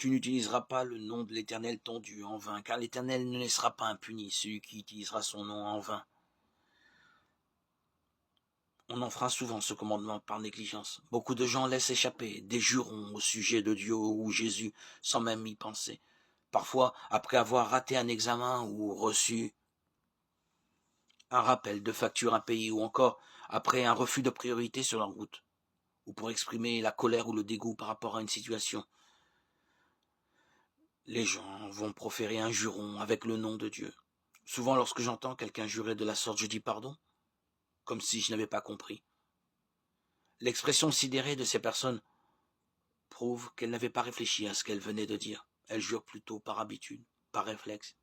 Tu n'utiliseras pas le nom de l'Éternel ton Dieu en vain, car l'Éternel ne laissera pas impuni celui qui utilisera son nom en vain. On enfreint souvent ce commandement par négligence. Beaucoup de gens laissent échapper des jurons au sujet de Dieu ou Jésus sans même y penser. Parfois, après avoir raté un examen ou reçu un rappel de facture impayée ou encore après un refus de priorité sur la route, ou pour exprimer la colère ou le dégoût par rapport à une situation. Les gens vont proférer un juron avec le nom de Dieu. Souvent, lorsque j'entends quelqu'un jurer de la sorte, je dis pardon, comme si je n'avais pas compris. L'expression sidérée de ces personnes prouve qu'elles n'avaient pas réfléchi à ce qu'elles venaient de dire. Elles jurent plutôt par habitude, par réflexe.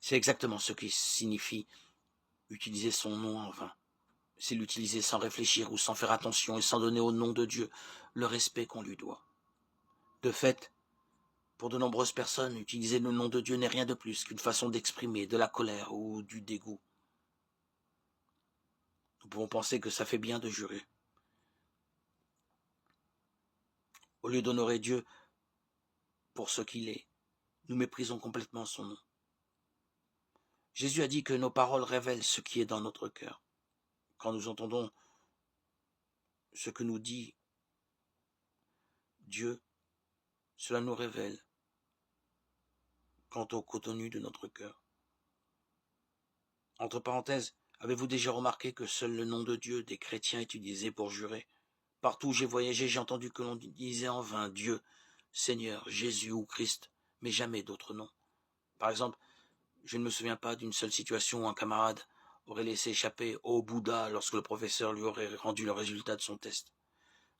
C'est exactement ce qui signifie utiliser son nom en vain. C'est l'utiliser sans réfléchir ou sans faire attention et sans donner au nom de Dieu le respect qu'on lui doit. De fait, pour de nombreuses personnes, utiliser le nom de Dieu n'est rien de plus qu'une façon d'exprimer de la colère ou du dégoût. Nous pouvons penser que ça fait bien de jurer. Au lieu d'honorer Dieu pour ce qu'il est, nous méprisons complètement son nom. Jésus a dit que nos paroles révèlent ce qui est dans notre cœur. Quand nous entendons ce que nous dit Dieu, cela nous révèle quant au contenu de notre cœur. Entre parenthèses, avez-vous déjà remarqué que seul le nom de Dieu des chrétiens est utilisé pour jurer? Partout où j'ai voyagé, j'ai entendu que l'on disait en vain Dieu, Seigneur, Jésus ou Christ, mais jamais d'autres noms. Par exemple, je ne me souviens pas d'une seule situation où un camarade aurait laissé échapper au Bouddha lorsque le professeur lui aurait rendu le résultat de son test.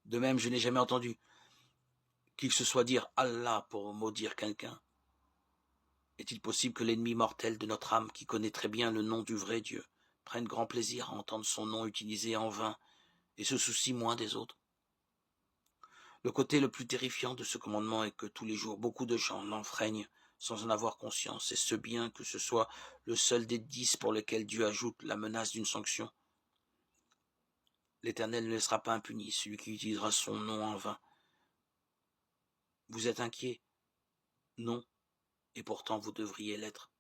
De même, je n'ai jamais entendu qu'il se soit dire Allah pour maudire quelqu'un. Est-il possible que l'ennemi mortel de notre âme, qui connaît très bien le nom du vrai Dieu, prenne grand plaisir à entendre son nom utilisé en vain et se soucie moins des autres? Le côté le plus terrifiant de ce commandement est que tous les jours, beaucoup de gens l'enfreignent sans en avoir conscience, et ce bien que ce soit le seul des 10 pour lesquels Dieu ajoute la menace d'une sanction. L'Éternel ne laissera pas impuni celui qui utilisera son nom en vain. Vous êtes inquiet? Non, et pourtant vous devriez l'être.